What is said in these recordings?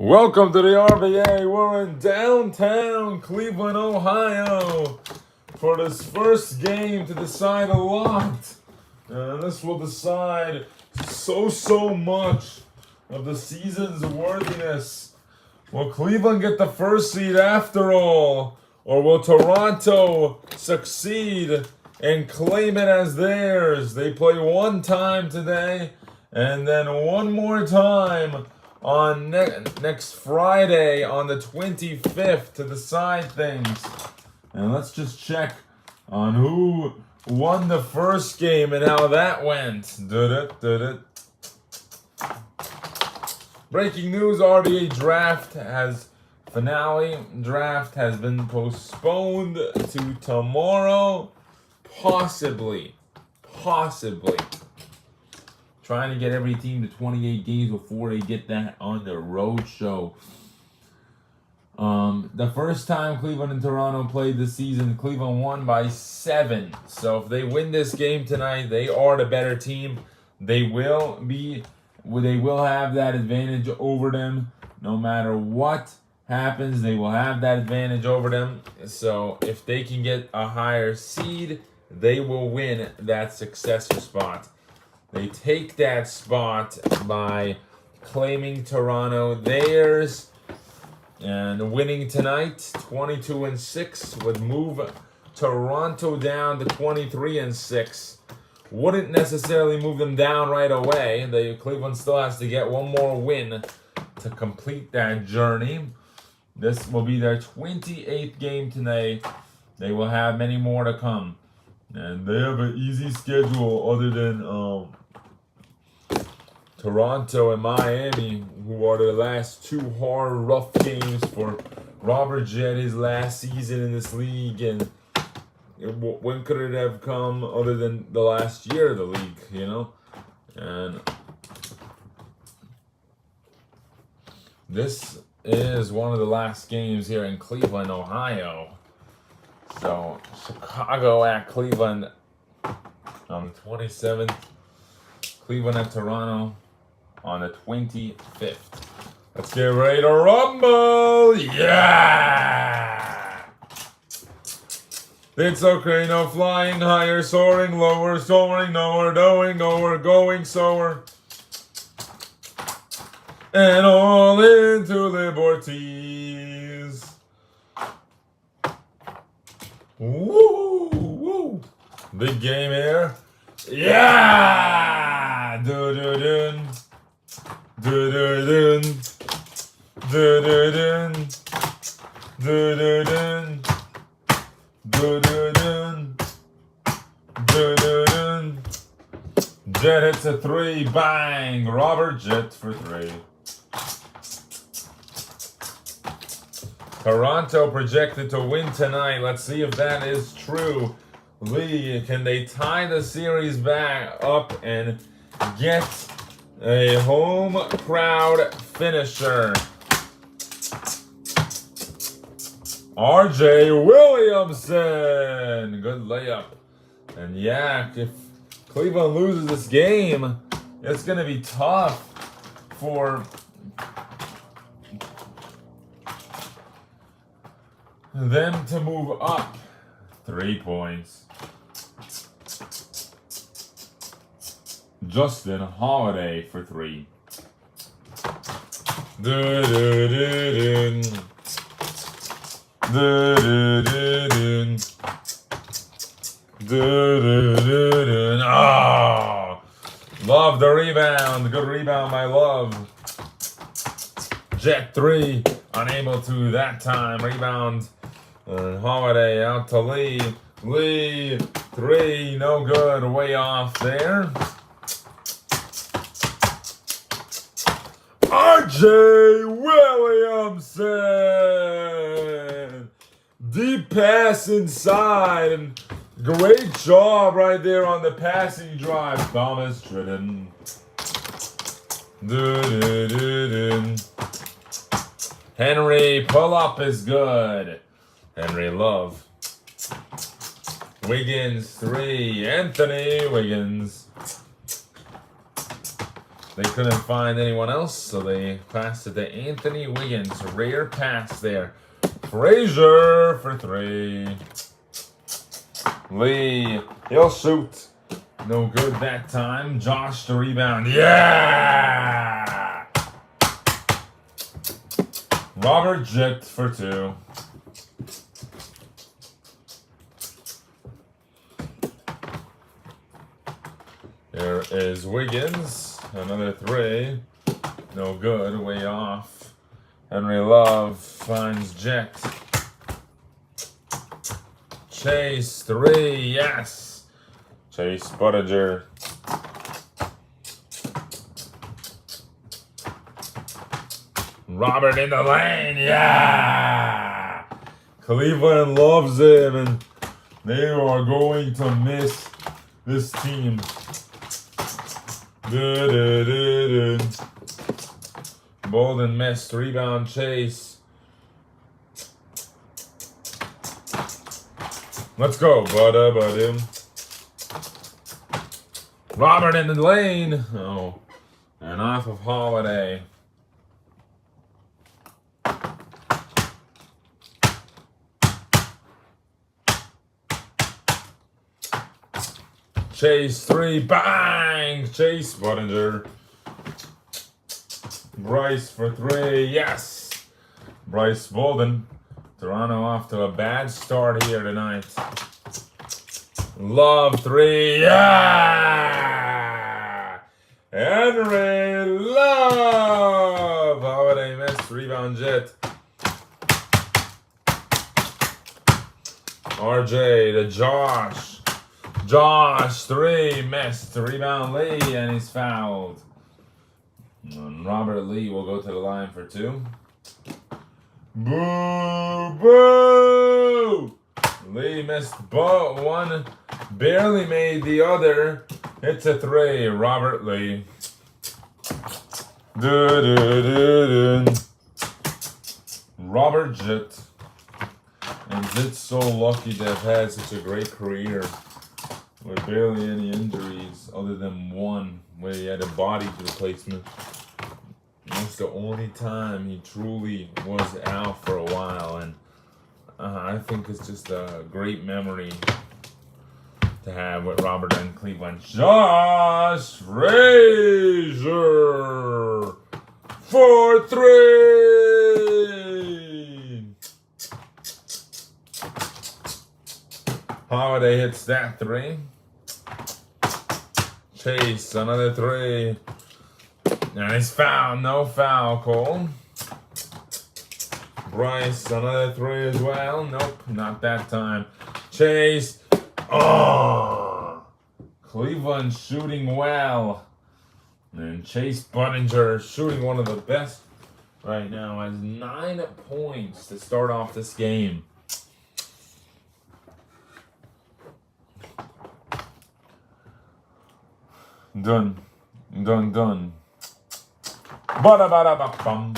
Welcome to the RVA. We're in downtown Cleveland, Ohio for this first game to decide a lot. And this will decide so much of the season's worthiness. Will Cleveland get the first seed after all? Or will Toronto succeed and claim it as theirs? They play one time today and then one more time on next Friday on the 25th to decide things. And let's just check on who won the first game and how that went. Breaking news, RBA draft has been postponed to tomorrow. Possibly. Trying to get every team to 28 games before they get that on the road show. The first time Cleveland and Toronto played this season, Cleveland won by 7. So if they win this game tonight, they are the better team. They will have that advantage over them. No matter what happens, they will have that advantage over them. So if they can get a higher seed, they will win that successor spot. They take that spot by claiming Toronto theirs and winning tonight. 22-6 would move Toronto down to 23-6. Wouldn't necessarily move them down right away. Cleveland still has to get one more win to complete that journey. This will be their 28th game today. They will have many more to come. And they have an easy schedule other than Toronto and Miami, who are the last two hard, rough games for Robert Jett, his last season in this league. And when could it have come other than the last year of the league, you know? And this is one of the last games here in Cleveland, Ohio. So, Chicago at Cleveland on the 27th. Cleveland at Toronto on the 25th. Let's get ready to rumble! Yeah! It's okay, no flying higher, soaring lower, soaring nowhere, going nowhere, going soar. And all into liberties. Woo! Big game here. Yeah! Do-do-dun. Do-do-dun. Do-do-dun. Do-do-dun. Do-do-dun. Do-do-dun. Jett hits a 3. Bang! Robert Jett for 3. Toronto projected to win tonight. Let's see if that is true. Lee, can they tie the series back up and get a home crowd finisher? RJ Williamson. Good layup. And yeah, if Cleveland loses this game, it's going to be tough for them to move up. 3 points. Justin Holiday for 3. Do-do-do-dun. Do-do-do-dun. Do-do-do-dun. Oh! Love the rebound. Good rebound by Love. Jett 3. Unable to that time. Rebound. Holiday out to Lee. Lee 3. No good. Way off there. RJ Williamson! Deep pass inside. And great job right there on the passing drive. Thomas Tridden. Henry, pull up is good. Henry Love. Wiggins 3. Anthony Wiggins. They couldn't find anyone else, so they passed it to Anthony Wiggins. Rare pass there. Frazier for 3. Lee, he'll shoot. No good that time. Josh the rebound. Yeah! Robert Jett for 2. There is Wiggins. Another 3. No good. Way off. Henry Love finds Jett. Chase 3. Yes. Chase Buttiger. Robert in the lane. Yeah. Cleveland loves him, and they are going to miss this team. Bolden missed. Rebound Chase. Let's go. Buddy. Robert in the lane. Oh. And off of Holiday. Chase 3. Bang! Chase Buttinger. Bryce for 3. Yes! Bryce Bolden. Toronto off to a bad start here tonight. Love 3. Yeah! Henry Love! Holiday missed. Rebound Jett. RJ to Josh. Josh 3 missed. Rebound Lee, and he's fouled. And Robert Lee will go to the line for 2. Boo! Boo! Lee missed but 1. Barely made the other. It's a 3. Robert Lee. Robert Jett. And Jett's so lucky to have had such a great career with barely any injuries other than one where he had a body replacement. That's the only time he truly was out for a while, and I think it's just a great memory to have with Robert in Cleveland. Josh Frazier for 3. Holiday hits that 3. Chase, another 3. And he's fouled. No foul, Cole. Bryce, another 3 as well. Nope, not that time. Chase. Oh! Cleveland shooting well. And Chase Buttinger shooting one of the best right now. Has 9 points to start off this game. Done. Ba-da-ba-da-ba-bum.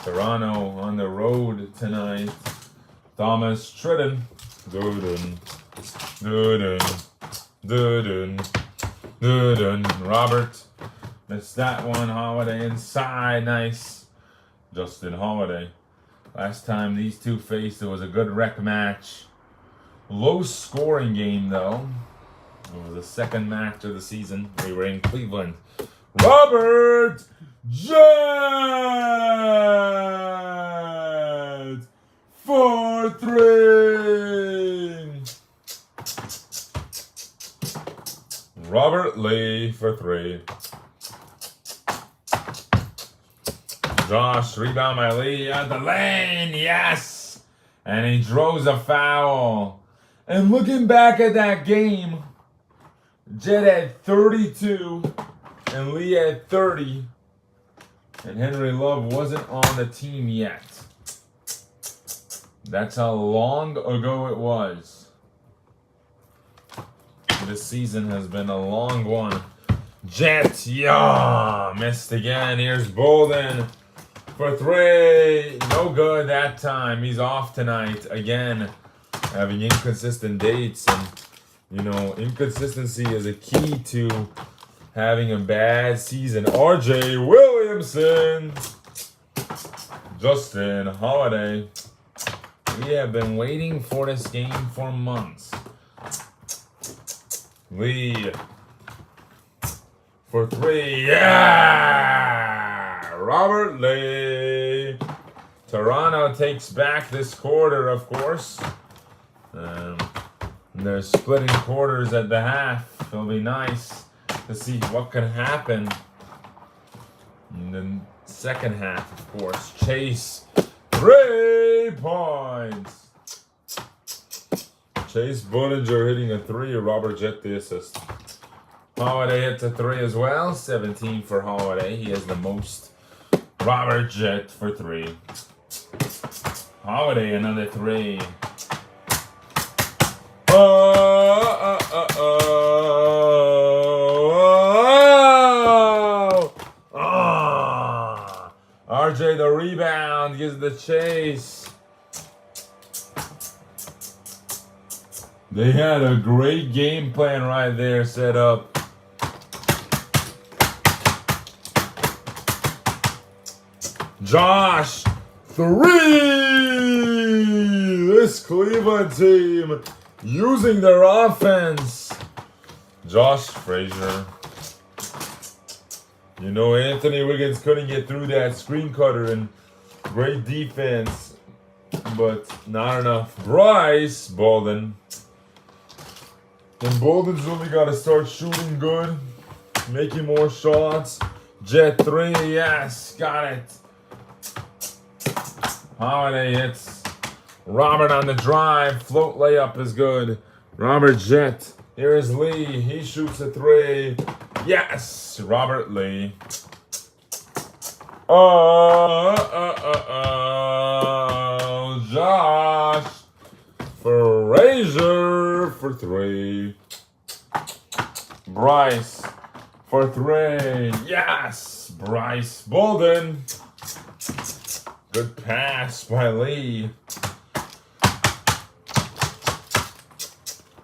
Toronto on the road tonight. Thomas Tridden. Robert missed that one. Holiday inside. Nice. Justin Holiday. Last time these two faced, it was a good rec match. Low scoring game though. It was the second match of the season. We were in Cleveland. Robert Jett for 3. Robert Lee for 3. Josh, rebound by Lee at the lane. Yes! And he draws a foul. And looking back at that game, Jett had 32 and Lee had 30. And Henry Love wasn't on the team yet. That's how long ago it was. This season has been a long one. Jett, yeah, missed again. Here's Bolden for 3. No good that time. He's off tonight again. Having inconsistent dates, and you know, inconsistency is a key to having a bad season. RJ Williamson. Justin Holiday. We have been waiting for this game for months. Lee. For 3. Yeah! Robert Lee. Toronto takes back this quarter, of course. They're splitting quarters at the half. It'll be nice to see what can happen in the second half, of course. Chase, 3 points. Chase Bullinger hitting a 3. Robert Jett the assist. Holiday hits a 3 as well. 17 for Holiday. He has the most. Robert Jett for 3. Holiday another 3. RJ the rebound gives the chase. They had a great game plan right there set up. Josh, 3! This Cleveland team using their offense. Josh Frazier. You know, Anthony Wiggins couldn't get through that screen cutter, and great defense, but not enough. Bryce Bolden. And Bolden's only got to start shooting good, making more shots. Jet 3, yes, got it. Holiday hits. Robert on the drive. Float layup is good. Robert Jett. Here is Lee. He shoots a 3. Yes! Robert Lee. Josh Frazier for 3. Bryce for 3. Yes! Bryce Bolden. Good pass by Lee.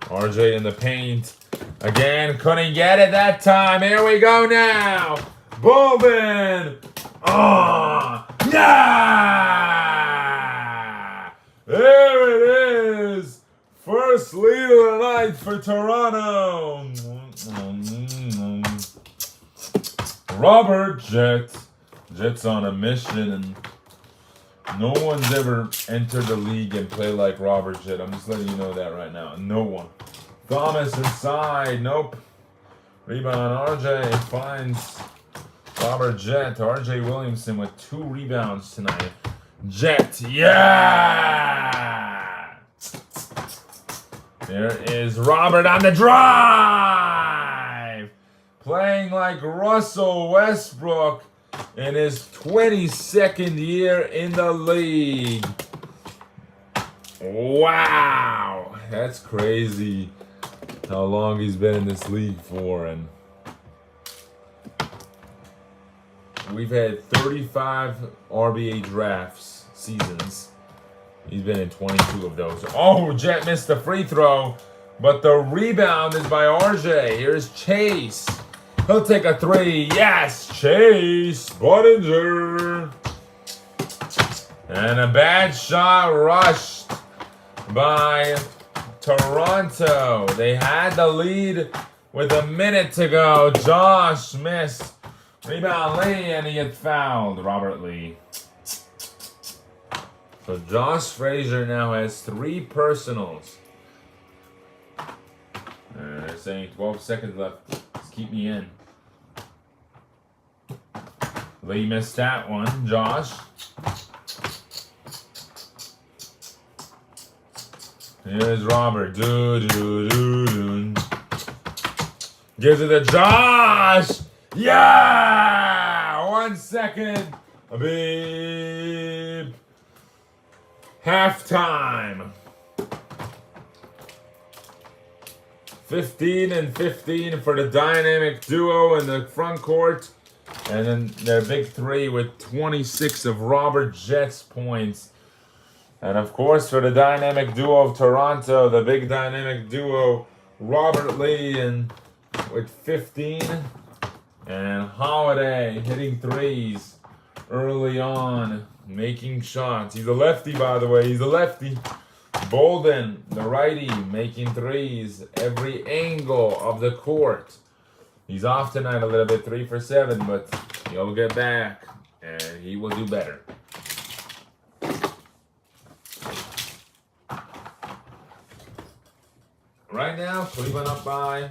RJ in the paint. Again, couldn't get it that time. Here we go now. Bolden. Yeah! There it is. First lead of the night for Toronto. Robert Jett. Jett's on a mission, and no one's ever entered the league and played like Robert Jett. I'm just letting you know that right now. No one. Thomas inside. Nope. Rebound. RJ finds Robert Jett. RJ Williamson with 2 rebounds tonight. Jett. Yeah! There is Robert on the drive. Playing like Russell Westbrook in his 22nd year in the league. Wow. That's crazy how long he's been in this league for. And we've had 35 RBA drafts seasons. He's been in 22 of those. Oh, Jett missed the free throw, but the rebound is by RJ. Here's Chase. He'll take a 3. Yes, Chase Budinger. And a bad shot rushed by Toronto. They had the lead with a minute to go. Josh missed. Rebound Lee, and he gets fouled. Robert Lee. So Josh Frazier now has 3 personals. They're saying 12 seconds left. Just keep me in. Lee missed that one. Josh. Here's Robert. Gives it to Josh. Yeah! 1 second. A beep. Halftime. 15 and 15 for the dynamic duo in the front court. And then their big 3 with 26 of Robert Jett's points. And of course, for the dynamic duo of Toronto, the big dynamic duo, Robert Lee, and with 15. And Holiday hitting threes early on, making shots. He's a lefty, by the way. He's a lefty. Bolden, the righty, making threes every angle of the court. He's off tonight a little bit, 3 for 7, but he'll get back and he will do better. Right now, Cleveland up by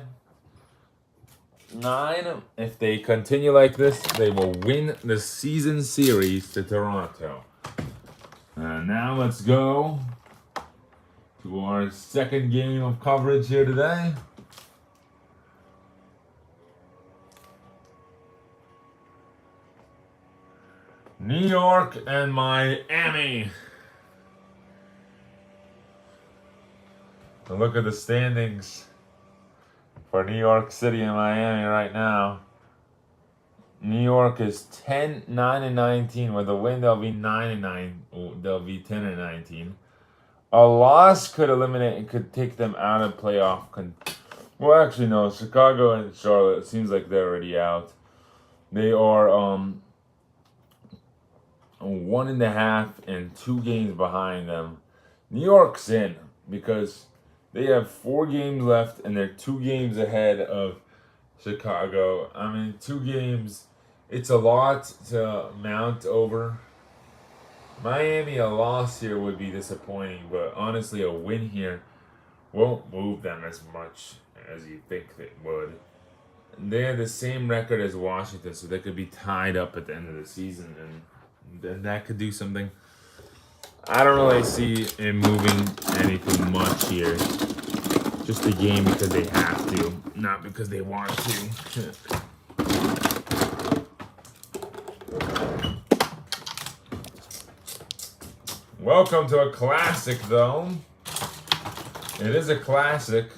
9. If they continue like this, they will win the season series to Toronto. And now let's go to our second game of coverage here today. New York and Miami. And look at the standings for New York City and Miami right now. New York is 10, 9, and 19. With a win, they'll be 9 and 9. They'll be 10 and 19. A loss could eliminate and could take them out of playoff. Well, actually, no. Chicago and Charlotte, it seems like they're already out. They are 1.5 and 2 games behind them. New York's in because they have 4 games left and they're 2 games ahead of Chicago. I mean, 2 games, it's a lot to mount over. Miami, a loss here would be disappointing, but honestly, a win here won't move them as much as you think it would. They have the same record as Washington, so they could be tied up at the end of the season, and then that could do something. I don't really see him moving anything much here. Just a game because they have to, not because they want to. Welcome to a classic, though. It is a classic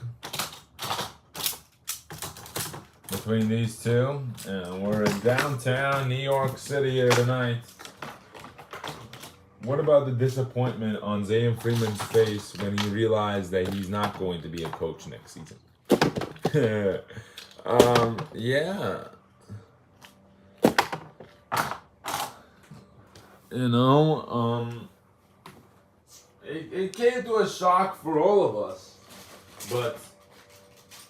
between these two. And we're in downtown New York City here tonight. What about the disappointment on Zayn Freeman's face when he realized that he's not going to be a coach next season? Yeah. You know, it came to a shock for all of us, but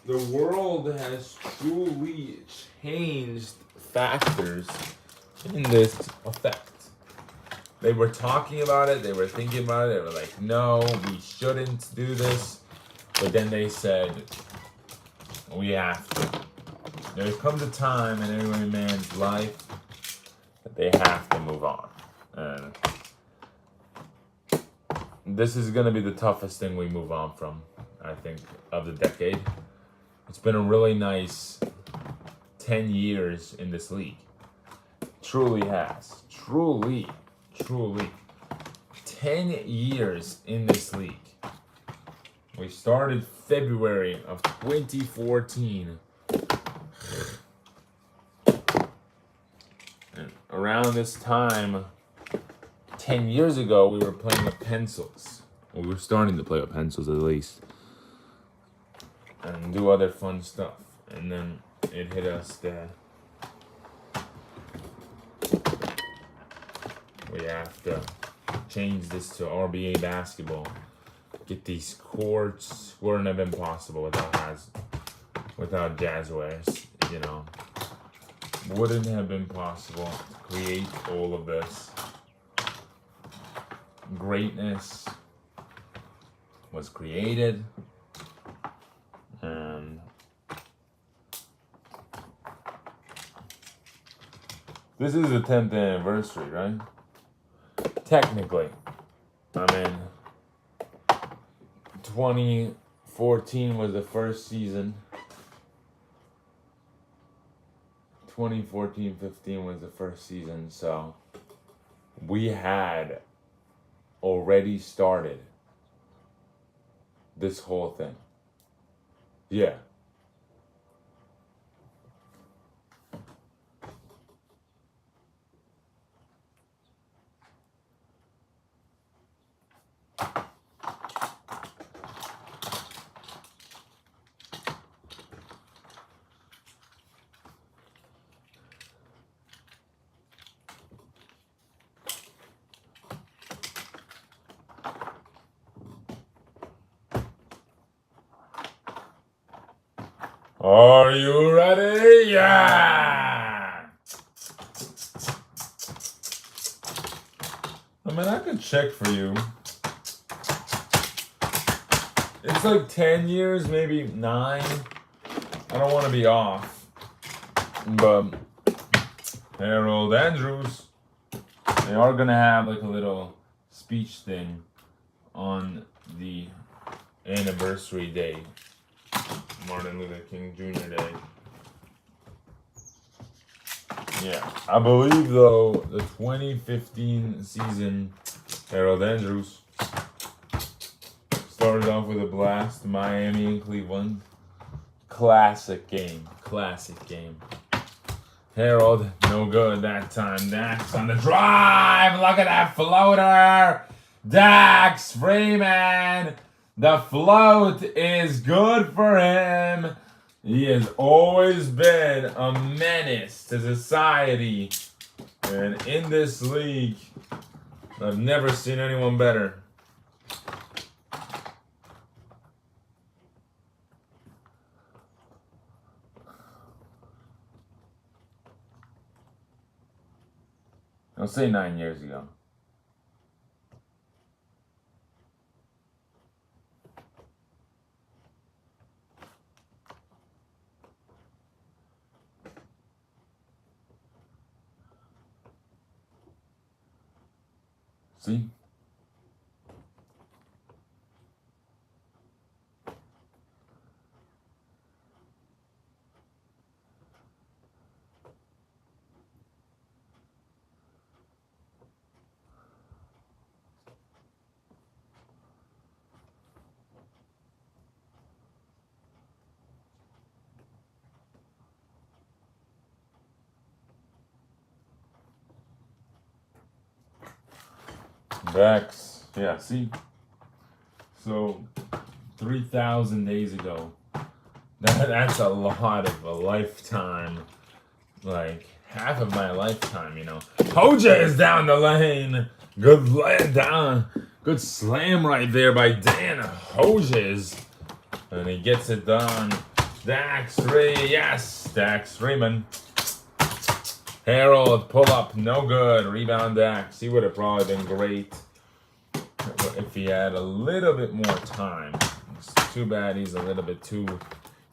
the world has truly changed factors in this effect. They were talking about it, they were thinking about it, they were like, no, we shouldn't do this. But then they said, we have to. There comes a time in every man's life that they have to move on. And this is going to be the toughest thing we move on from, I think, of the decade. It's been a really nice 10 years in this league. Truly has. Truly. 10 years in this league. We started February of 2014. And around this time, 10 years ago, we were playing with pencils. Well, we were starting to play with pencils at least. And do other fun stuff. And then it hit us that we have to change this to RBA basketball. Get these courts. Wouldn't have been possible without Jazzwares, you know. Wouldn't have been possible to create all of this. Greatness was created. And this is the 10th anniversary, right? Technically. I mean, 2014 was the first season. 2014-15 was the first season, so we had already started this whole thing. Yeah. Are you ready? Yeah! I mean, I could check for you. It's like 10 years, maybe 9. I don't want to be off. But Harold Andrews, they are going to have like a little speech thing on the anniversary day. Martin Luther King Jr. Day. Yeah. I believe, though, the 2015 season, Harold Andrews started off with a blast. Miami and Cleveland. Classic game. Classic game. Harold, no good that time. Dax on the drive. Look at that floater. Dax Freeman. The float is good for him. He has always been a menace to society. And in this league, I've never seen anyone better. I'll say 9 years ago. See? Dax, yeah, see? So, 3,000 days ago. That's a lot of a lifetime. Like, half of my lifetime, you know. Hoja is down the lane. Good lay down. Good slam right there by Dan Hojas. And he gets it done. Dax yes, Dax Freeman. Harold, pull up, no good. Rebound Dax. He would have probably been great if he had a little bit more time. It's too bad he's a little bit too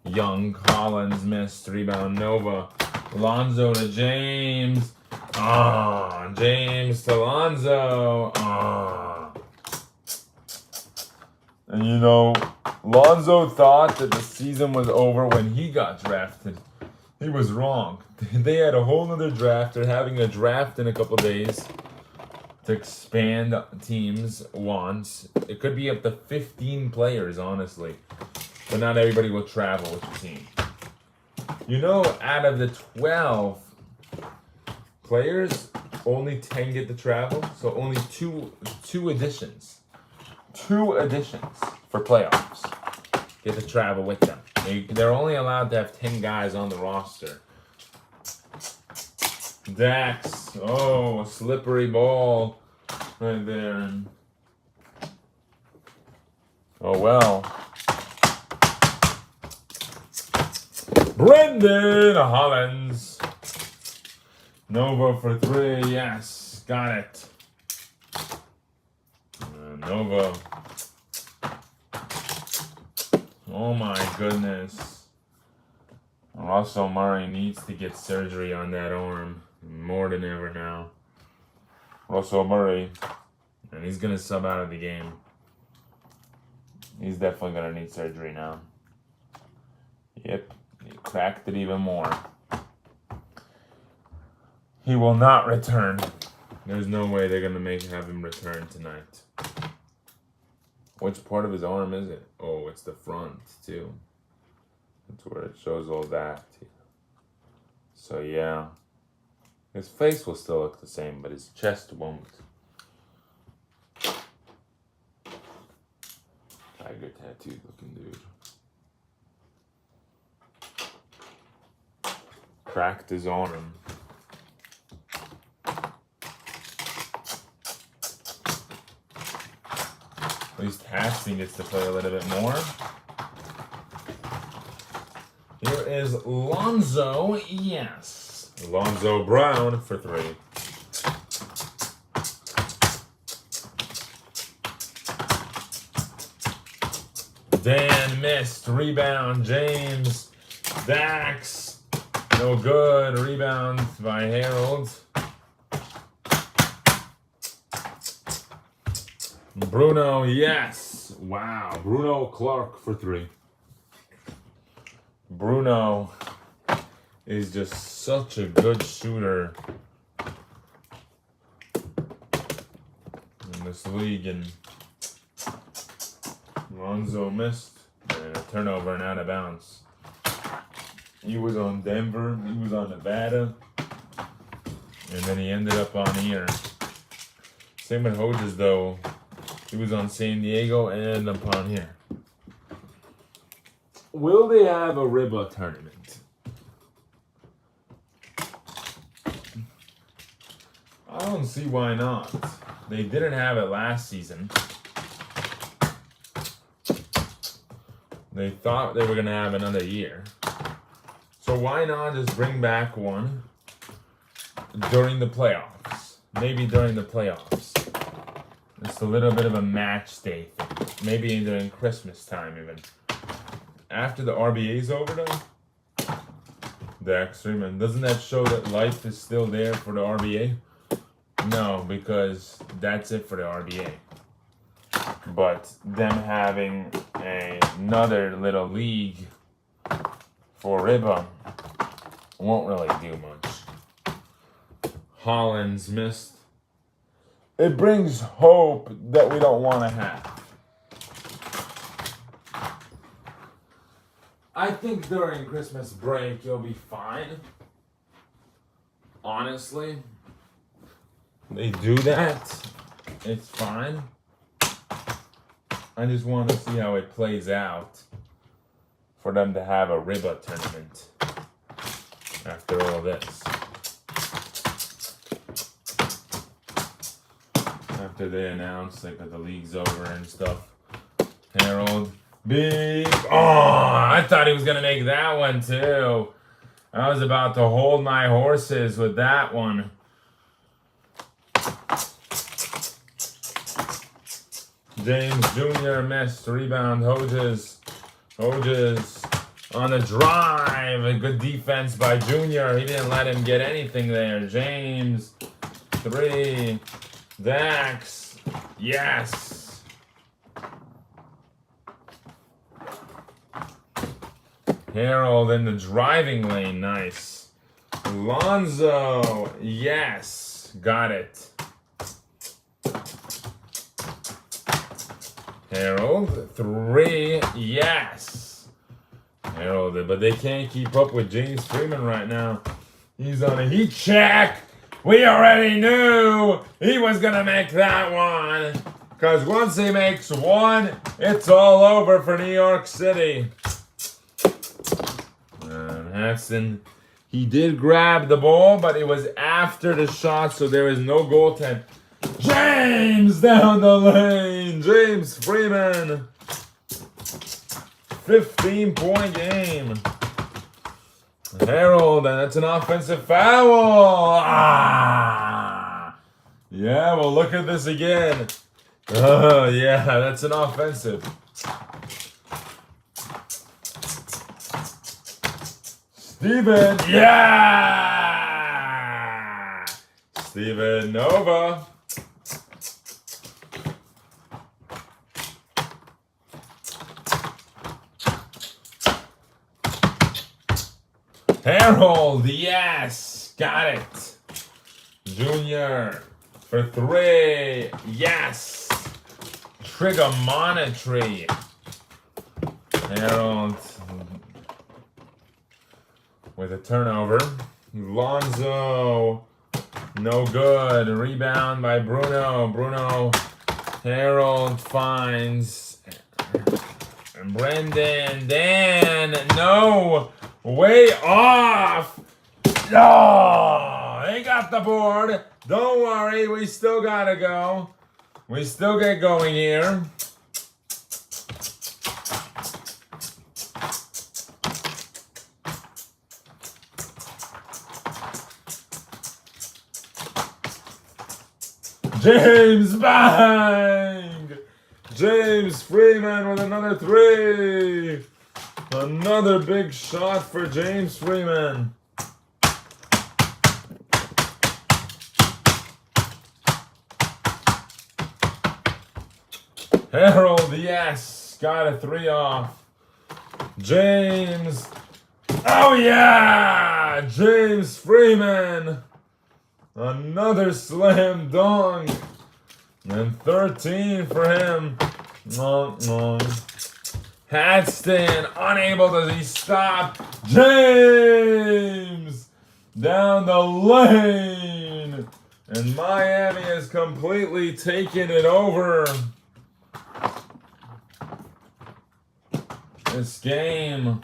young. Collins missed. Rebound Nova. Lonzo to James. James to Lonzo. And you know, Lonzo thought that the season was over when he got drafted. He was wrong. They had a whole other draft. They're having a draft in a couple days to expand teams once. It could be up to 15 players, honestly. But not everybody will travel with the team. You know, out of the 12 players, only 10 get to travel. So only two additions. 2 additions for playoffs get to travel with them. They're only allowed to have 10 guys on the roster. Dax, a slippery ball right there. Oh well. Brendan Hollins. Nova for 3, yes, got it. Nova. Oh my goodness. Russell Murray needs to get surgery on that arm more than ever now. Russell Murray. And he's going to sub out of the game. He's definitely going to need surgery now. Yep. He cracked it even more. He will not return. There's no way they're going to have him return tonight. Which part of his arm is it? Oh, it's the front, too. That's where it shows all that. So, yeah. His face will still look the same, but his chest won't. Tiger tattooed looking dude. Cracked his arm. At least Hasting gets to play a little bit more. Yeah, here is Lonzo. Yes. Lonzo Brown for 3. Dan missed. Rebound. James. Dax. No good. Rebound by Harold. Bruno, yes. Wow. Bruno Clark for 3. Bruno is just such a good shooter in this league. And Lonzo missed. And a turnover and out of bounds. He was on Denver. He was on Nevada. And then he ended up on here. Same with Hodges, though. He was on San Diego and ended up on here. Will they have a RIBA tournament? I don't see why not. They didn't have it last season. They thought they were going to have another year. So why not just bring back one during the playoffs? Maybe during the playoffs. Just a little bit of a match day thing. Maybe during Christmas time even. After the RBA's over though? The extreme. Doesn't that show that life is still there for the RBA? No, because that's it for the RBA. But them having another little league for RIBA won't really do much. Hollins missed. It brings hope that we don't want to have. I think during Christmas break you'll be fine. Honestly. They do that. It's fine. I just want to see how it plays out for them to have a RIBA tournament after all this. After they announce like that the league's over and stuff. Harold. Big. Oh, I thought he was going to make that one too. I was about to hold my horses with that one. James Jr. missed. Rebound. Hodges. Hodges on the drive. A good defense by Jr. He didn't let him get anything there. James. 3. Dax. Yes. Harold in the driving lane. Nice. Lonzo. Yes. Got it. Harold. 3. Yes. Harold. But they can't keep up with James Freeman right now. He's on a heat check. We already knew he was going to make that one. Because once he makes one, it's all over for New York City. Haxton, he did grab the ball, but it was after the shot, so there is no goaltend. James down the lane. James Freeman. 15-point game. Harold, and that's an offensive foul. Ah! Yeah, well, look at this again. Oh, yeah, that's an offensive. Steven, yeah! Steven Nova. Harold, yes! Got it. Junior for 3. Yes! Trigonometry. Harold with a turnover. Lonzo, no good. Rebound by Bruno. Bruno, Harold finds. And Brendan, Dan, no. Way off. Oh, they got the board. Don't worry, we still gotta go. We still get going here. James, bang! James Freeman with another 3. Another big shot for James Freeman. Harold, yes, got a 3 off. James, oh yeah! James Freeman, another slam dunk. And 13 for him. Hadston, unable to stop. James, down the lane. And Miami has completely taken it over. This game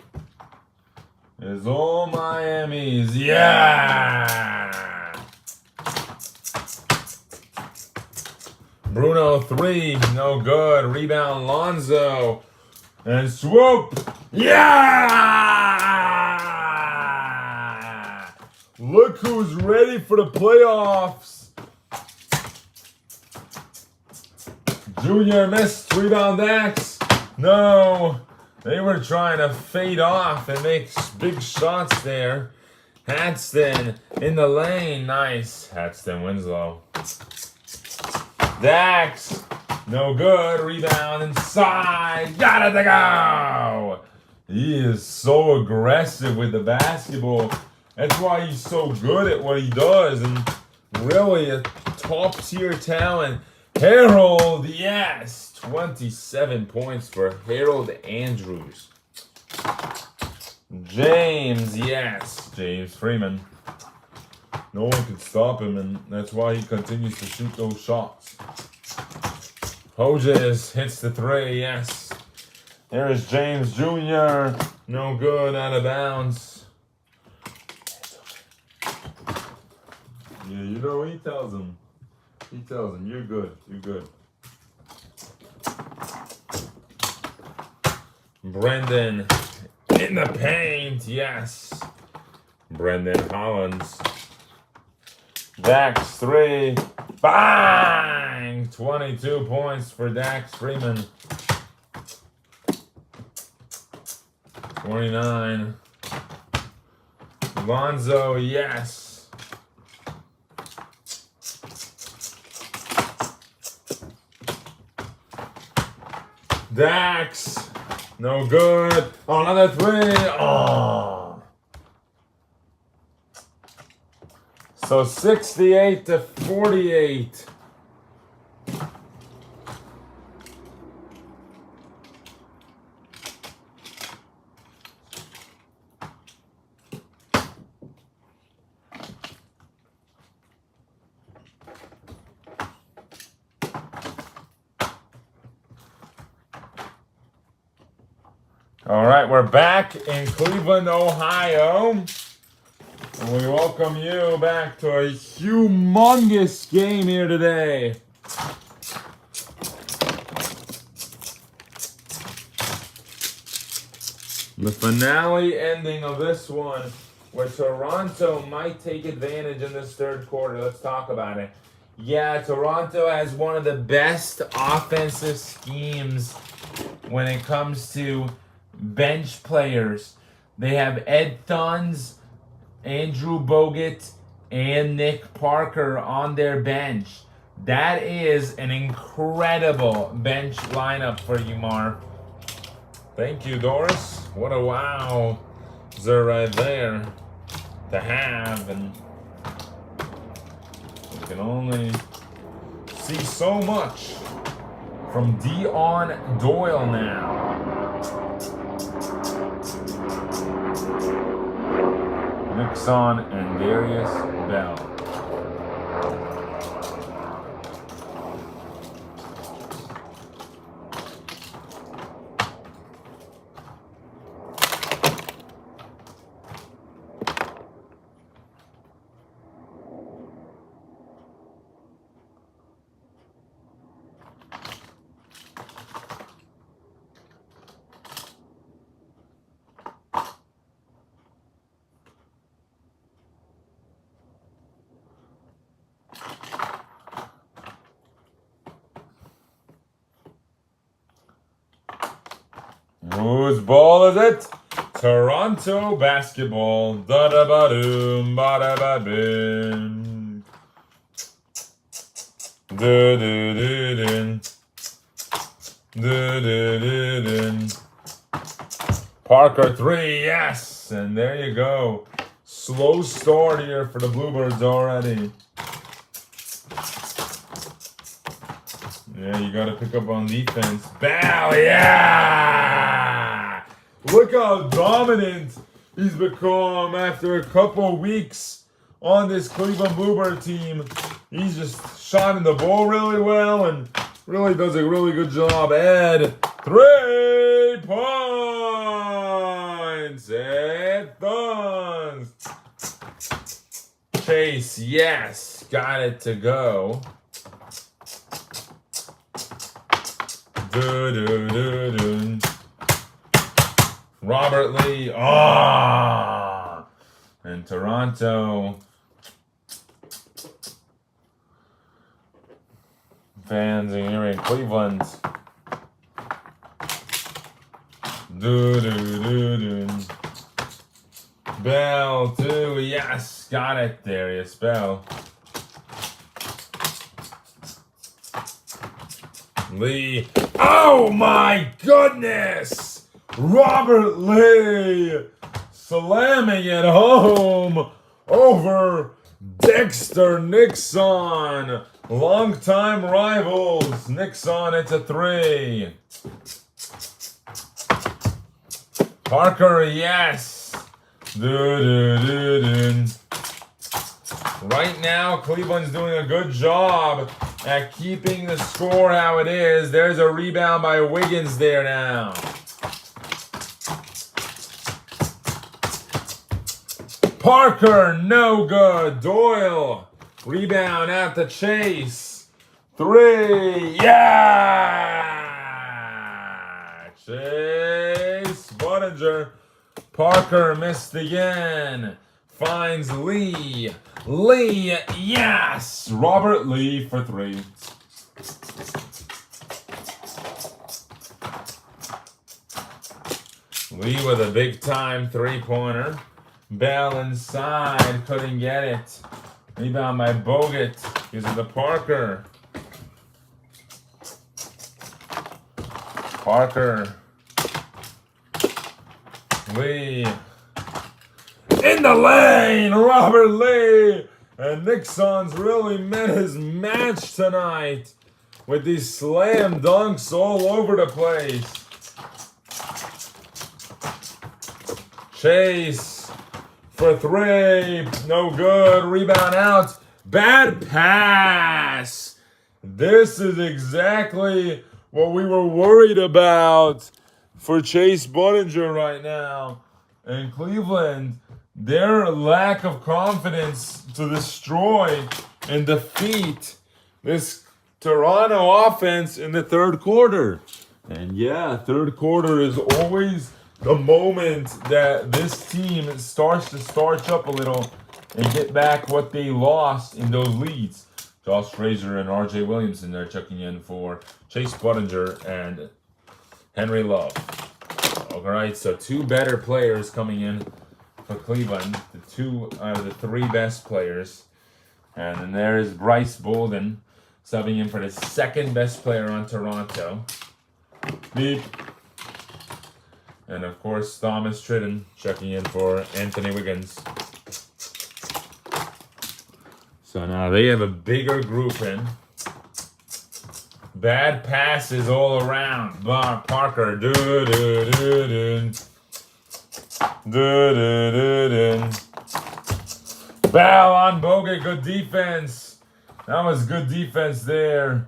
is all Miami's. Yeah! Bruno 3, no good. Rebound Lonzo. And swoop. Yeah! Look who's ready for the playoffs. Junior missed. Rebound X. No. They were trying to fade off and make big shots there. Hadston in the lane. Nice. Hadston Winslow. Dax. No good. Rebound inside. Got it to go. He is so aggressive with the basketball. That's why he's so good at what he does. And really a top tier talent. Harold, yes. 27 points for Harold Andrews. James, yes. James Freeman. No one can stop him, and that's why he continues to shoot those shots. Hodges hits the 3, yes. There is James Jr. No good, out of bounds. Yeah, you know he tells him. He tells him, you're good, you're good. Brendan in the paint, yes. Brendan Hollins. Dax 3. Bang! 22 points for Dax Freeman. 29. Lonzo, yes. Dax. No good. Oh, another 3. Oh. So 68 to 48. All right, we're back in Cleveland, Ohio. And we welcome you back to a humongous game here today. The finale ending of this one, where Toronto might take advantage in this third quarter. Let's talk about it. Yeah, Toronto has one of the best offensive schemes when it comes to bench players. They have Ed Thuns, Andrew Bogut, and Nick Parker on their bench. That is an incredible bench lineup for you, Mark. Thank you, Doris. What a wowzer right there to have. And you can only see so much from Dion Doyle now. Nixon and Darius Bell. Whose ball is it? Toronto basketball. Da-da-ba-doom, ba-da-ba-boom. Do-do-do-dun. Do-do-do-dun. Parker 3, yes! And there you go. Slow start here for the Bluebirds already. Yeah, you got to pick up on defense. Bow, yeah! Look how dominant he's become after a couple weeks on this Cleveland Bluebird team. He's just shotting the ball really well and really does a really good job. And 3 points! It done! Chase, yes, got it to go. Do-do-do-do. Robert Lee, and Toronto fans here in Cleveland. Do-do-do-do. Bell, too, yes, got it there, yes, Bell. Lee, oh my goodness! Robert Lee slamming it home over Dexter Nixon. Longtime rivals. Nixon, it's a 3. Parker, yes. Do-do-do-do. Right now, Cleveland's doing a good job at keeping the score how it is. There's a rebound by Wiggins there now. Parker, no good. Doyle, rebound out to Chase. 3, yeah! Chase, Budinger. Parker missed again. Finds Lee. Lee, yes! Robert Lee for 3. Lee with a big-time 3-pointer. Bell inside, couldn't get it. Rebound by Bogut. Gives it to Parker. Parker. Lee. In the lane, Robert Lee. And Nixon's really met his match tonight with these slam dunks all over the place. Chase for 3, no good. Rebound out. Bad pass. This is exactly what we were worried about for Chase Budinger right now. In Cleveland, their lack of confidence to destroy and defeat this Toronto offense in the third quarter. And yeah, third quarter is always the moment that this team starts to starch up a little and get back what they lost in those leads. Josh Frazier and R.J. Williamson are checking in for Chase Budinger and Henry Love. All right, so 2 better players coming in for Cleveland. The 2 out of the 3 best players. And then there is Bryce Bolden subbing in for the 2nd best player on Toronto. Beep. And of course, Thomas Tritton checking in for Anthony Wiggins. So now they have a bigger group in. Bad passes all around. Parker, do-do-do-do. Do-do-do-do. Ball on Bogut, good defense. That was good defense there.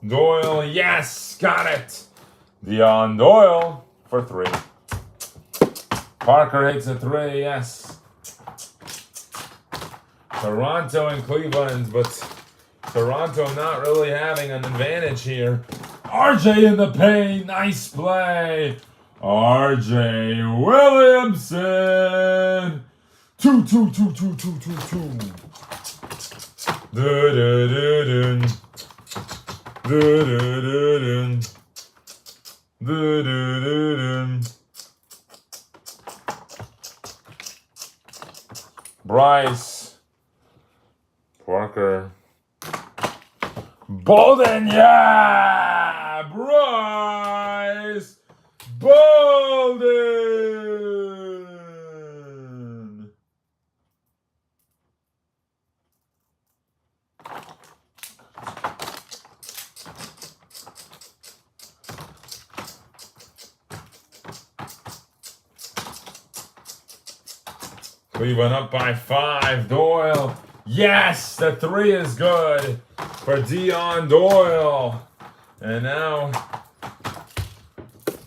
Doyle, yes, got it. Dion Doyle for 3. Parker hits a 3, yes. Toronto and Cleveland, but Toronto not really having an advantage here. RJ in the paint, nice play. RJ Williamson. 2. Do-do-do-do. Do-do-do-dun. Do-do-do-dun. Bryce. Parker. Bolden, yeah! Bryce Bolden! Cleveland up by 5. Doyle. Yes, the 3 is good for Dion Doyle. And now,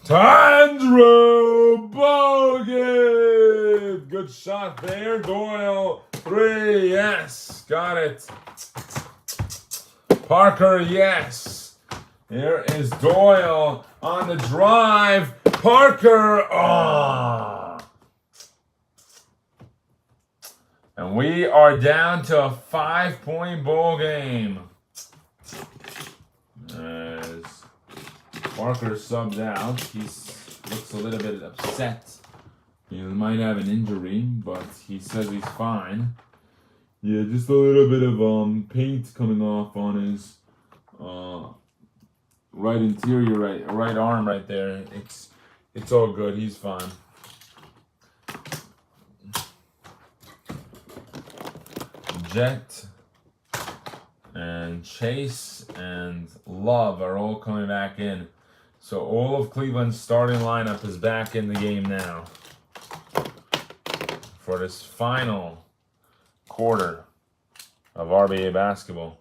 Tandro Bogan. Good shot there. Doyle, 3. Yes, got it. Parker, yes. Here is Doyle on the drive. Parker, oh. And we are down to a 5-point ball game. As Parker subbed out, he looks a little bit upset. He might have an injury, but he says he's fine. Yeah, just a little bit of paint coming off on his right interior, right arm right there. It's all good. He's fine. Jet and Chase and Love are all coming back in. So all of Cleveland's starting lineup is back in the game now for this final quarter of RBA basketball.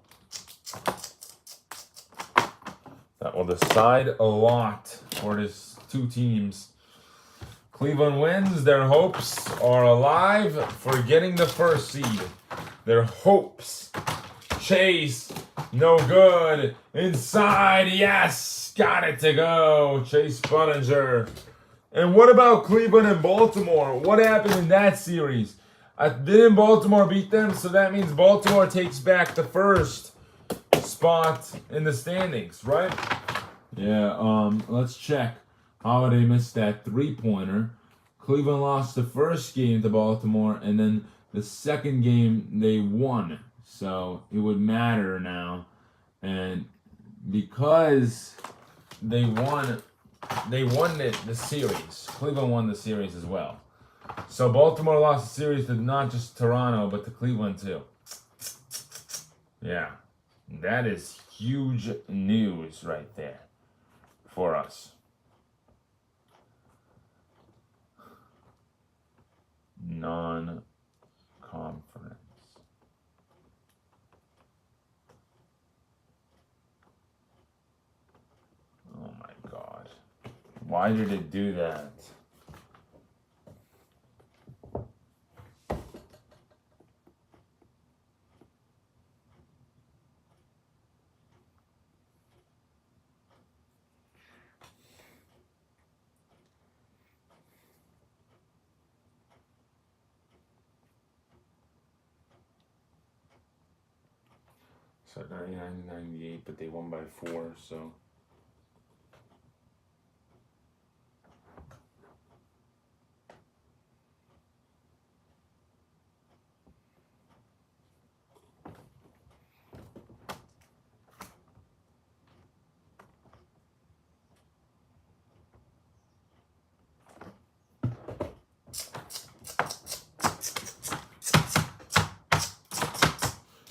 That will decide a lot for these two teams. Cleveland wins. Their hopes are alive for getting the first seed. Their hopes. Chase, no good. Inside, yes. Got it to go. Chase Budinger. And what about Cleveland and Baltimore? What happened in that series? Didn't Baltimore beat them? So that means Baltimore takes back the first spot in the standings, right? Yeah, let's check. Holiday missed that 3-pointer. Cleveland lost the first game to Baltimore, and then the second game they won. So it would matter now. And because they won the series. Cleveland won the series as well. So Baltimore lost the series to not just Toronto, but to Cleveland too. Yeah. That is huge news right there for us. Non-conference. Oh my God. Why did it do that? So 99-98, but they won by 4, so.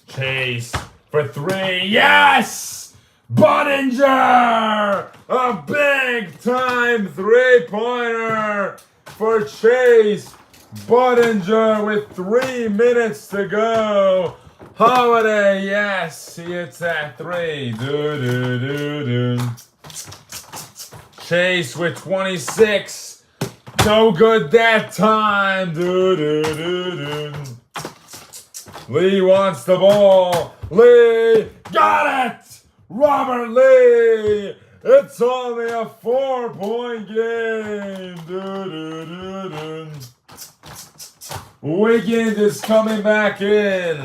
Chase for 3. Yes! Budinger! A big-time 3-pointer for Chase Budinger with 3 minutes to go. Holiday, yes, he hits that 3. Do-do-do-do. Chase with 26. No good that time. Do-do-do-do. Lee wants the ball. Lee got it! Robert Lee! It's only a 4-point game. Do-do-do-do. Wiggins is coming back in.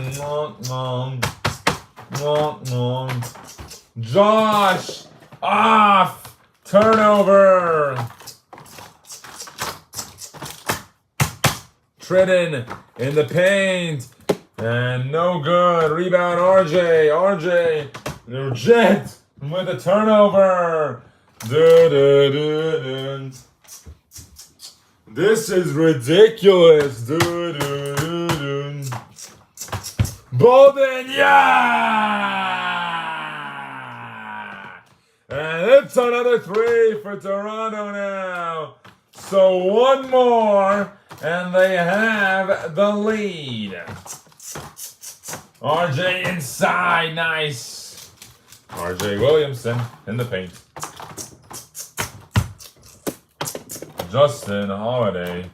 Josh off. Turnover. Tridden in the paint. And no good. Rebound RJ. RJ. Jet with a turnover. This is ridiculous. Bolden, yeah! And it's another 3 for Toronto now. So one more, and they have the lead. RJ inside, nice. RJ Williamson in the paint. Justin Holiday.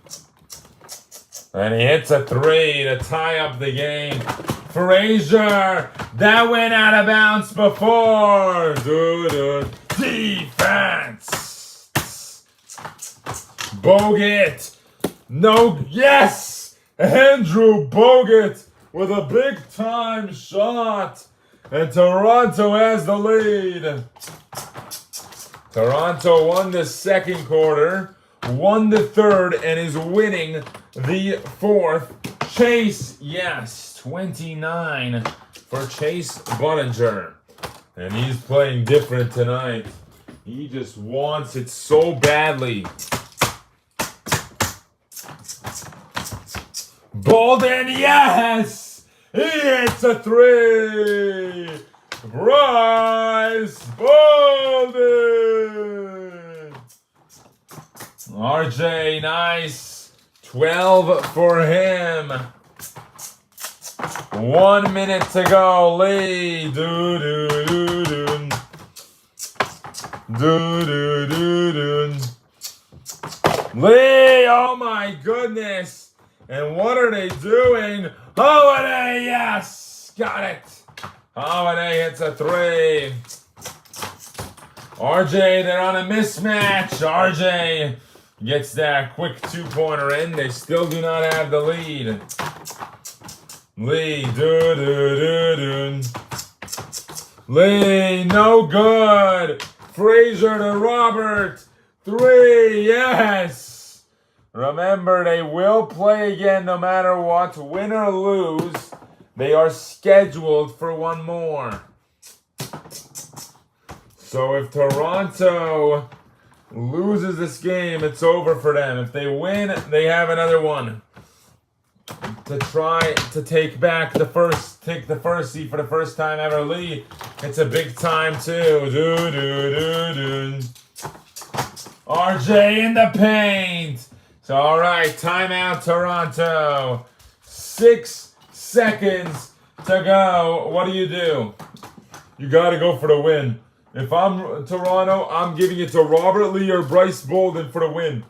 And he hits a 3 to tie up the game. Frazier, that went out of bounds before. Defense. Bogut. No, yes. Andrew Bogut with a big time shot. And Toronto has the lead. Toronto won the second quarter, won the third, and is winning the fourth. Chase, yes, 29 for Chase Budinger. And he's playing different tonight. He just wants it so badly. Bolden, yes! He hits a 3! Bryce Bolden! RJ, nice. 12 for him. 1 minute to go. Lee. Lee, oh my goodness. And what are they doing? Holiday, yes. Got it. Holiday hits a 3. RJ, they're on a mismatch. RJ gets that quick 2-pointer in. They still do not have the lead. Lee, Lee, no good. Frazier to Robert. 3, yes. Remember, they will play again no matter what. Win or lose, they are scheduled for one more. So if Toronto loses this game, it's over for them. If they win, they have another one to try to take the first seed for the first time ever. Lee, it's a big time too. RJ in the paint. So all right, timeout Toronto. 6 seconds to go. What do? You got to go for the win. If I'm Toronto, I'm giving it to Robert Lee or Bryce Bolden for the win.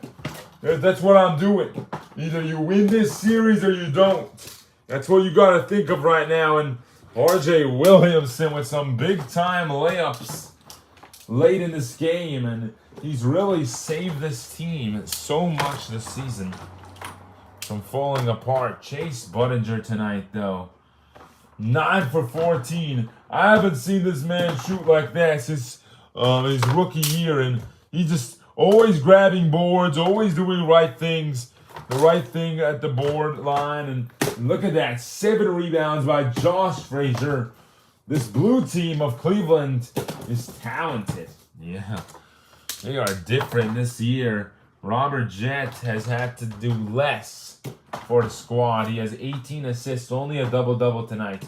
That's what I'm doing. Either you win this series or you don't. That's what you got to think of right now. And RJ Williamson with some big-time layups late in this game. And he's really saved this team so much this season from falling apart. Chase Budinger tonight, though. 9 for 14. I haven't seen this man shoot like that since his rookie year, and he's just always grabbing boards, always doing the right thing at the board line. And look at that, 7 rebounds by Josh Frazier. This blue team of Cleveland is talented. Yeah, they are different this year. Robert Jett has had to do less for the squad. He has 18 assists, only a double-double tonight.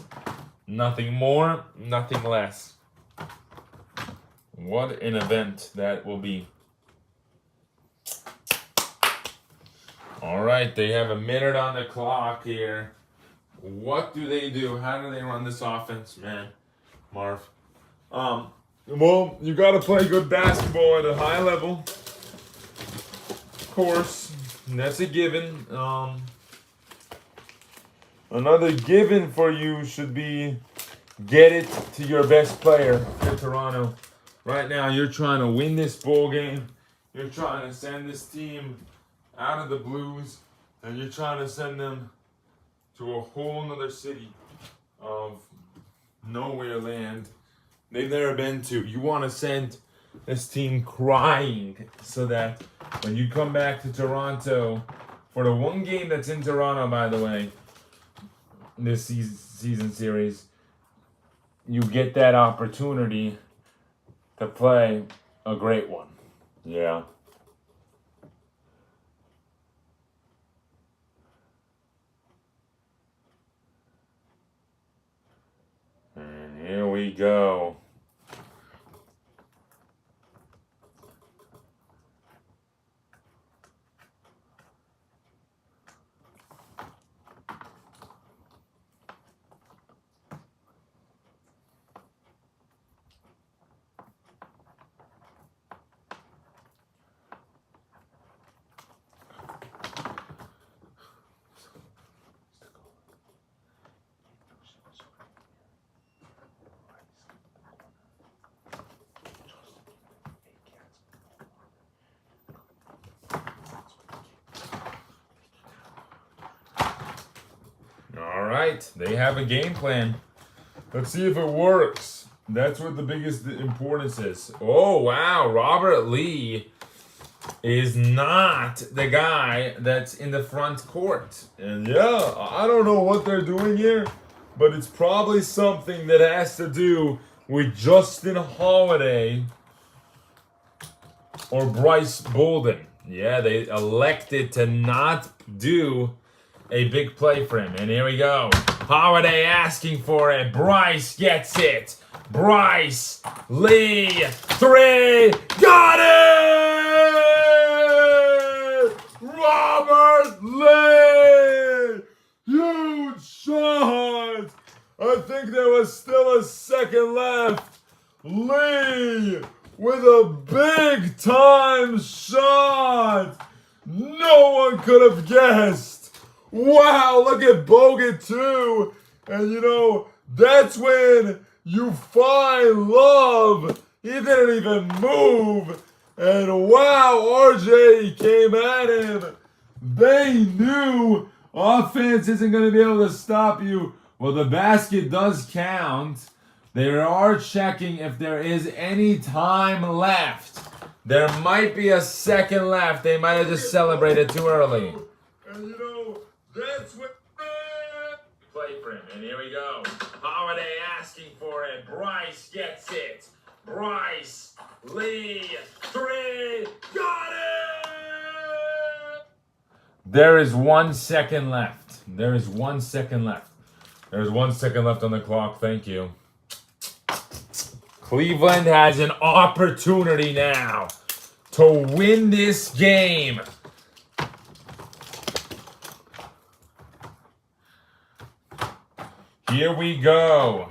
Nothing more, nothing less. What an event that will be. All right, they have a minute on the clock here. What do they do? How do they run this offense, man? Marv. Well, you got to play good basketball at a high level. Of course, and that's a given. Another given for you should be get it to your best player for Toronto. Right now, you're trying to win this ball game. You're trying to send this team out of the Blues, and you're trying to send them to a whole nother city of nowhere land. they've never been to. You want to send this team crying so that when you come back to Toronto for the one game that's in Toronto, by the way, this season series, you get that opportunity to play a great one. Yeah. And here we go. All right, they have a game plan. Let's see if it works. That's what the biggest importance is. Oh, wow. Robert Lee is not the guy that's in the front court. And yeah, I don't know what they're doing here, but it's probably something that has to do with Justin Holiday or Bryce Bolden. Yeah, they elected to not do a big play for him. And here we go. Holiday asking for it. Bryce gets it. Bryce Lee. 3. Got it! Robert Lee! Huge shot! I think there was still a second left. Lee with a big time shot. No one could have guessed. Wow, look at Bogut too. And you know, that's when you find love. He didn't even move. And wow, RJ came at him. They knew offense isn't going to be able to stop you. Well, the basket does count. They are checking if there is any time left. There might be a second left. They might have just celebrated too early. And you know, that's what play for him. And here we go. Holiday asking for it. Bryce gets it. Bryce Lee. 3. Got it! There is 1 second left. There is 1 second left. There's 1 second left on the clock. Thank you. Cleveland has an opportunity now to win this game. Here we go.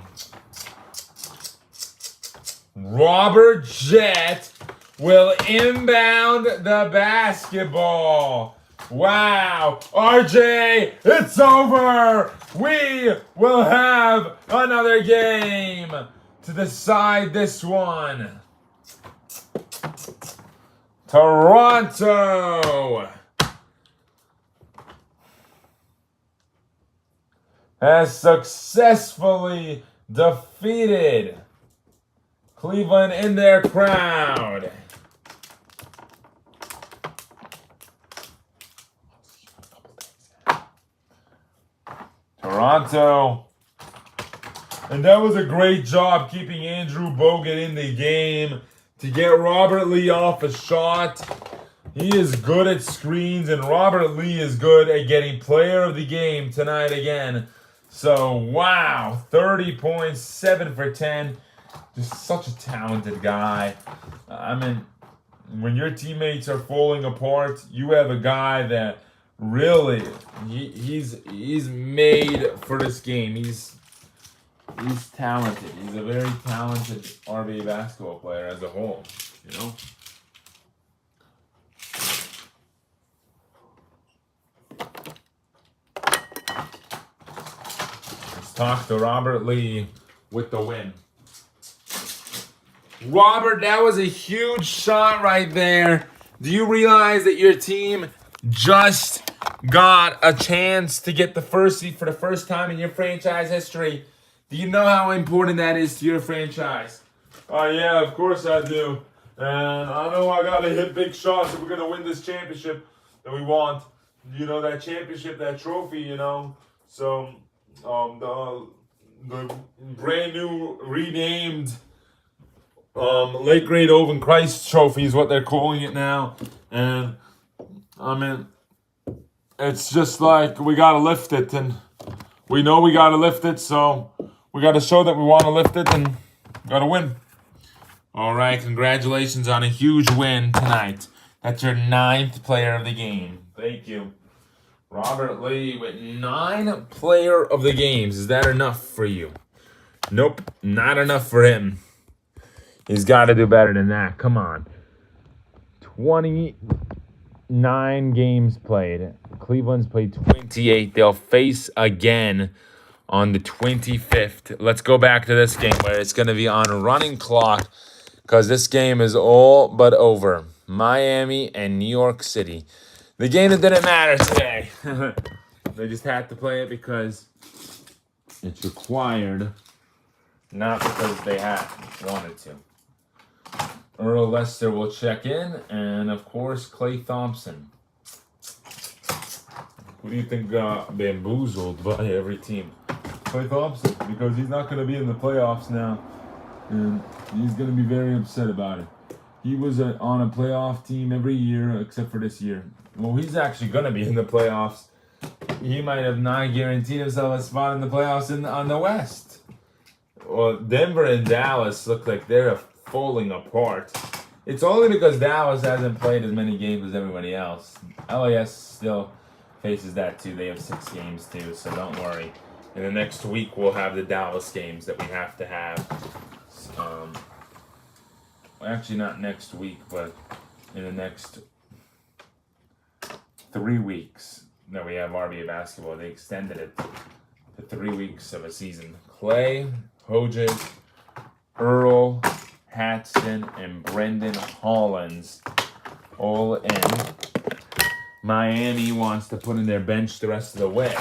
Robert Jett will inbound the basketball. Wow. RJ, it's over. We will have another game to decide this one. Toronto has successfully defeated Cleveland in their crowd. Toronto. And that was a great job keeping Andrew Bogut in the game to get Robert Lee off a shot. He is good at screens, and Robert Lee is good at getting player of the game tonight again. So, wow, 30 points, 7 for 10. Just such a talented guy. I mean, when your teammates are falling apart, you have a guy that really, he's made for this game. He's talented. He's a very talented RBA basketball player as a whole, you know? Let's talk to Robert Lee with the win. Robert, that was a huge shot right there. Do you realize that your team just got a chance to get the first seed for the first time in your franchise history? Do you know how important that is to your franchise? Yeah, of course I do. And I know I gotta hit big shots if we're gonna win this championship that we want. That championship, that trophy, So, the brand new renamed late grade Oven Christ trophy is what they're calling it now. And I mean, it's just like we gotta lift it, and we know we gotta lift it, so we gotta show that we want to lift it and gotta win. All right, congratulations on a huge win tonight. That's your 9th player of the game. Thank you. Robert Lee with 9 player of the games. Is that enough for you? Nope, not enough for him. He's got to do better than that. Come on. 29 games played. Cleveland's played 28. They'll face again on the 25th. Let's go back to this game where it's going to be on a running clock because this game is all but over. Miami and New York City. The game that didn't matter today. They just had to play it because it's required, not because they wanted to. Earl Lester will check in, and of course, Klay Thompson. Who do you think got bamboozled by every team? Klay Thompson, because he's not going to be in the playoffs now, and he's going to be very upset about it. He was on a playoff team every year except for this year. Well, he's actually going to be in the playoffs. He might have not guaranteed himself a spot in the playoffs on the West. Well, Denver and Dallas look like they're falling apart. It's only because Dallas hasn't played as many games as everybody else. LAS still faces that too. They have 6 games too, so don't worry. In the next week, we'll have the Dallas games that we have to have. Actually, not next week, but in the next 3 weeks that we have RBA basketball. They extended it to 3 weeks of a season. Klay, Hodges, Earl, Hatson, and Brendan Hollins all in. Miami wants to put in their bench the rest of the way.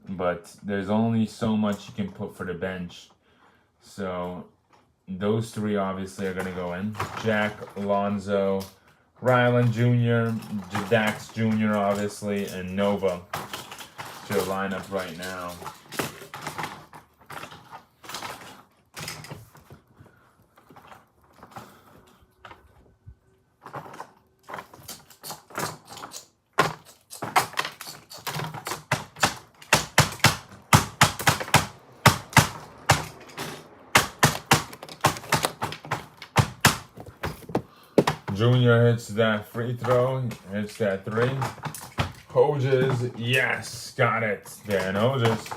But there's only so much you can put for the bench. So those 3 obviously are going to go in. Jack, Alonzo, Ryland Jr., Dax Jr. obviously, and Nova to the lineup right now. Junior hits that free throw, hits that 3. Hodges, yes, got it. Dan Hodges.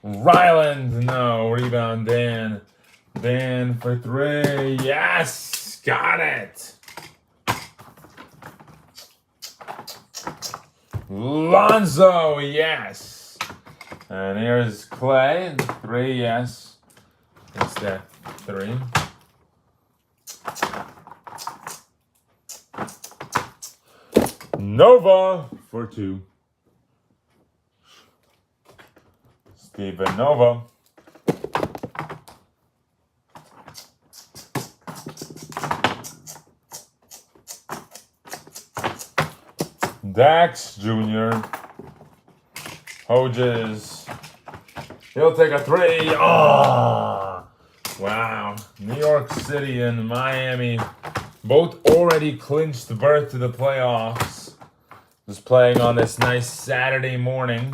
Ryland, no, rebound Dan. Dan for 3, yes, got it. Lonzo, yes. And here's Klay, 3, yes. It's that 3. Nova for 2. Steven Nova. Dax Jr. Hodges. He'll take a 3. Oh! Wow. New York City and Miami both already clinched berth to the playoffs. Just playing on this nice Saturday morning,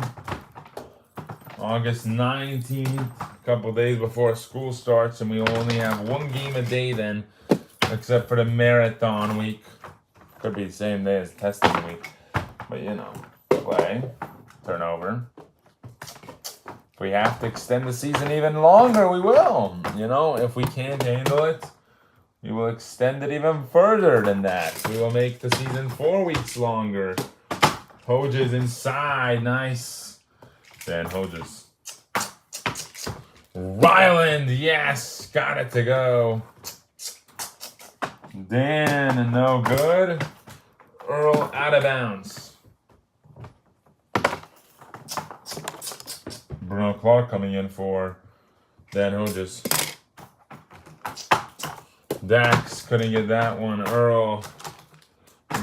August 19th, a couple days before school starts, and we only have 1 game a day then, except for the marathon week. Could be the same day as testing week. But play, turnover. If we have to extend the season even longer, we will. If we can't handle it, we will extend it even further than that. We will make the season 4 weeks longer. Hodges inside, nice. Dan Hodges. Ryland, yes, got it to go. Dan, no good. Earl out of bounds. Bruno Clark coming in for Dan Hodges. Dax couldn't get that one. Earl.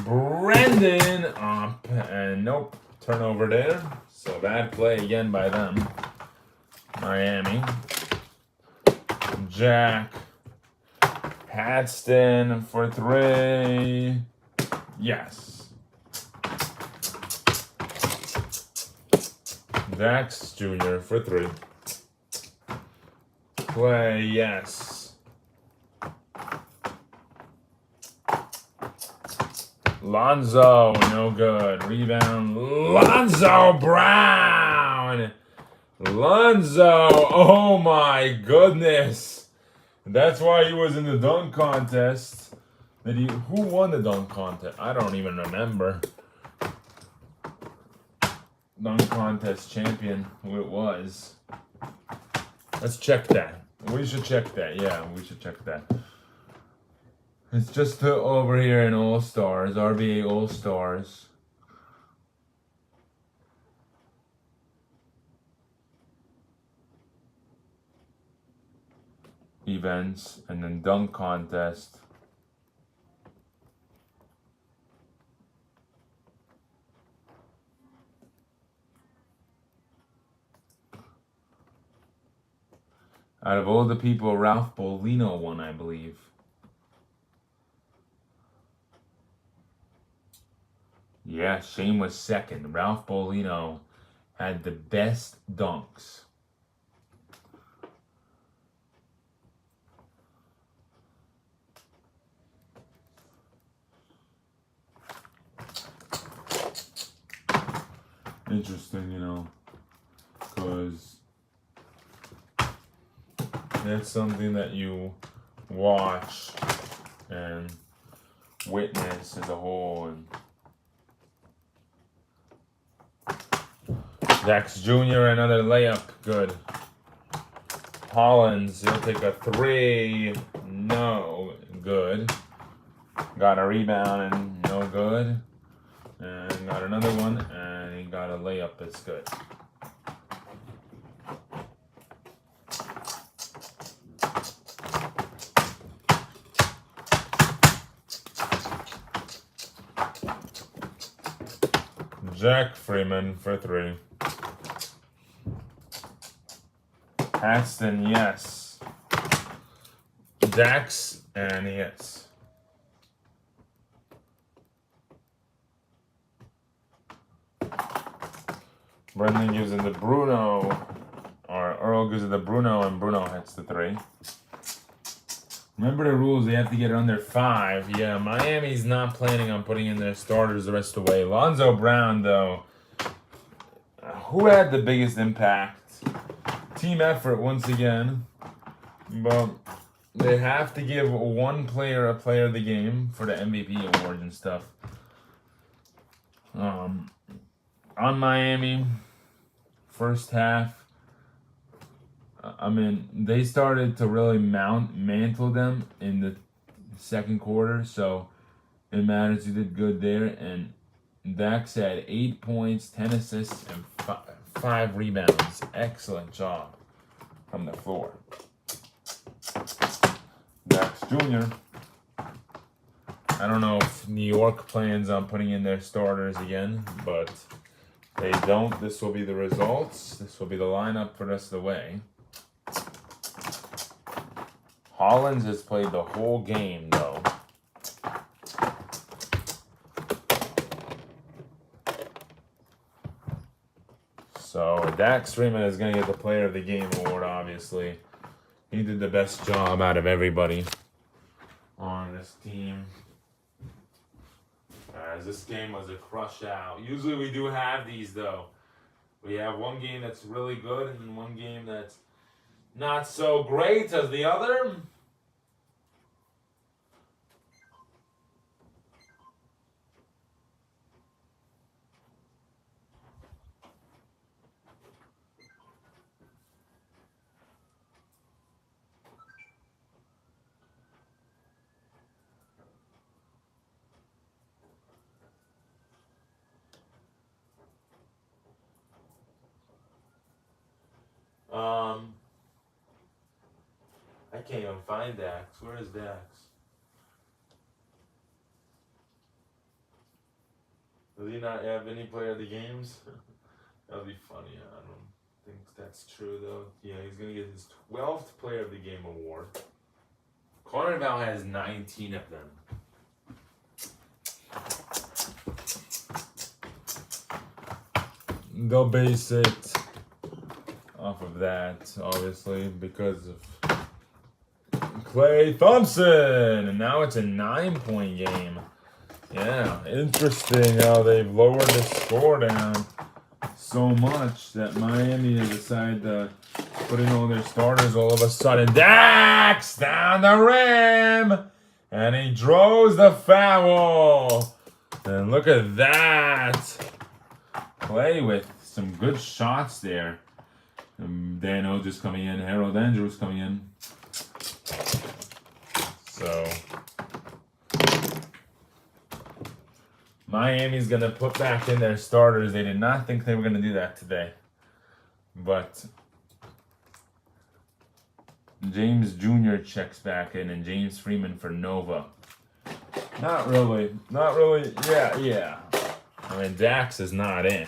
Brendan up. And nope. Turnover there. So bad play again by them. Miami. Jack. Padston for 3. Yes. Dax Jr. for 3. Play, yes. Lonzo, no good. Rebound, Lonzo Brown. Lonzo, oh my goodness. That's why he was in the dunk contest. Who won the dunk contest? I don't even remember. Dunk contest champion, who it was. Let's check that. We should check that. Yeah, we should check that. It's just over here in All Stars, RBA All Stars. Events and then dunk contest. Out of all the people, Ralph Bolino won, I believe. Yeah, Shane was second. Ralph Bolino had the best dunks. Interesting, you know, because that's something that you watch and witness as a whole. And Dax Jr., another layup, good. Hollins, he'll take a 3, no good. Got a rebound and no good. And got another one, and he got a layup that's good. Jack Freeman for 3. Paxton, yes. Dax, and yes. Brendan gives it to Bruno, or Earl gives it to Bruno, and Bruno hits the 3. Remember the rules, they have to get it under 5. Yeah, Miami's not planning on putting in their starters the rest of the way. Lonzo Brown, though, who had the biggest impact? Team effort once again, but they have to give one player a player of the game for the MVP awards and stuff. On Miami, first half, I mean, they started to really mantle them in the second quarter, so it matters. You did good there, and Dax had 8 points, 10 assists, and 5 rebounds. Excellent job from the floor. Dax Jr. I don't know if New York plans on putting in their starters again, but they don't. This will be the results. This will be the lineup for the rest of the way. Hollins has played the whole game, though. So Dax Freeman is going to get the Player of the Game award, obviously. He did the best job out of everybody on this team. As this game was a crush out. Usually we do have these, though. We have one game that's really good and one game that's not so great as the other. can't even find Dax. Where is Dax? Does he not have any player of the games? That would be funny. I don't think that's true, though. Yeah, he's going to get his 12th Player of the Game award. Cornerville has 19 of them. They'll base it off of that, obviously, because of Clay Thompson. And now it's a 9-point game. Yeah, interesting how they've lowered the score down so much that Miami has decided to put in all their starters all of a sudden. Dax down the rim! And he draws the foul. And look at that. Clay with some good shots there. Dan O just coming in. Harold Andrews coming in. So Miami's going to put back in their starters. They did not think they were going to do that today. But James Jr. checks back in and James Freeman for Nova. Not really. Yeah. I mean, Dax is not in.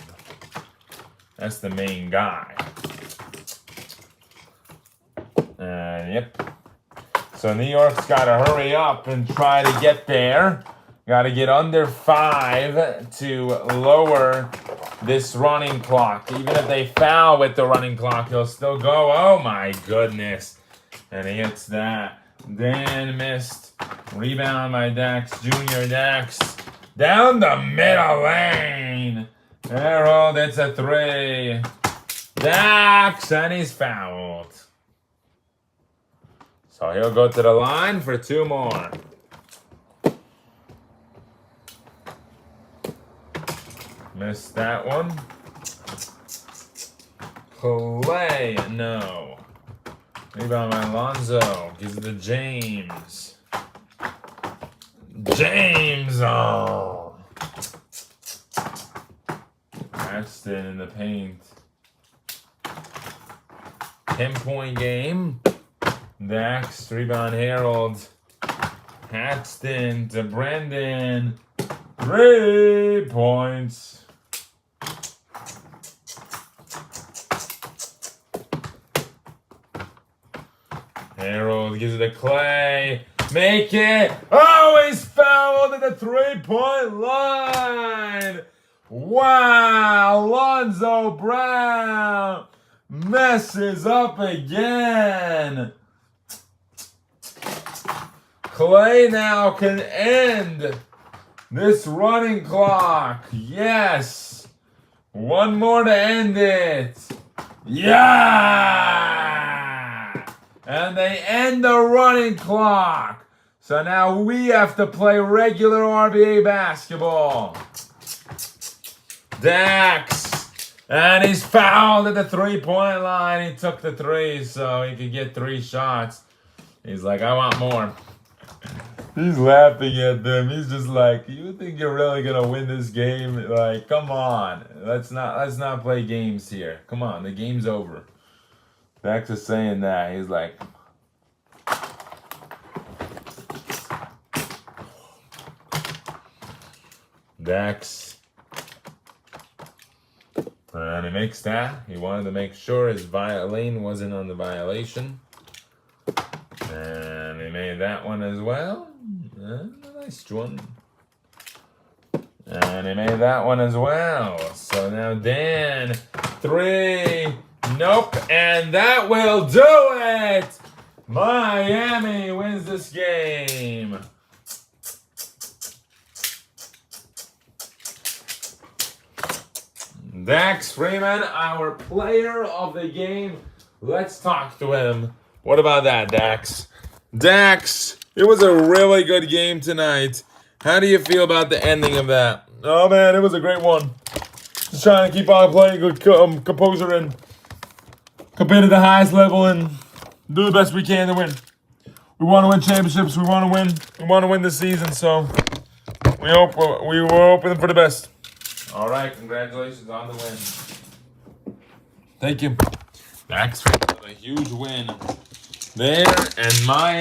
That's the main guy. And yep. So New York's got to hurry up and try to get there. Got to get under 5 to lower this running clock. Even if they foul with the running clock, he'll still go. Oh my goodness. And he hits that. Dan missed. Rebound by Dax Jr. Dax down the middle lane. Harold, it's a 3. Dax, and he's fouled. So he'll go to the line for 2 more. Missed that one. Clay, no. Rebound by Alonzo. Gives it to James. James, oh. Ashton in the paint. 10-point game. Dax, rebound Harold. Hatston to Brandon. 3 points. Harold gives it to Clay. Make it. Oh, he's fouled at the 3-point line. Wow, Lonzo Brown messes up again. Clay now can end this running clock. Yes. One more to end it. Yeah. And they end the running clock. So now we have to play regular RBA basketball. Dax. And he's fouled at the 3-point line. He took the 3 so he could get 3 shots. He's like, I want more. He's laughing at them. He's just like, you think you're really gonna win this game? Like, come on. Let's not play games here. Come on, the game's over. Dax is saying that. He's like, Dax. And he makes that. He wanted to make sure his lane wasn't on the violation. And he made that one as well. Nice one. And he made that one as well. So now Dan, 3. Nope. And that will do it. Miami wins this game. Dax Freeman, our player of the game. Let's talk to him. What about that, Dax? Dax, it was a really good game tonight. How do you feel about the ending of that? Oh, man, it was a great one. Just trying to keep on playing good composure and compete at the highest level and do the best we can to win. We want to win championships. We want to win. We want to win this season, so we were hoping for the best. All right, congratulations on the win. Thank you. Dax Freeman, a huge win. there, and Miami.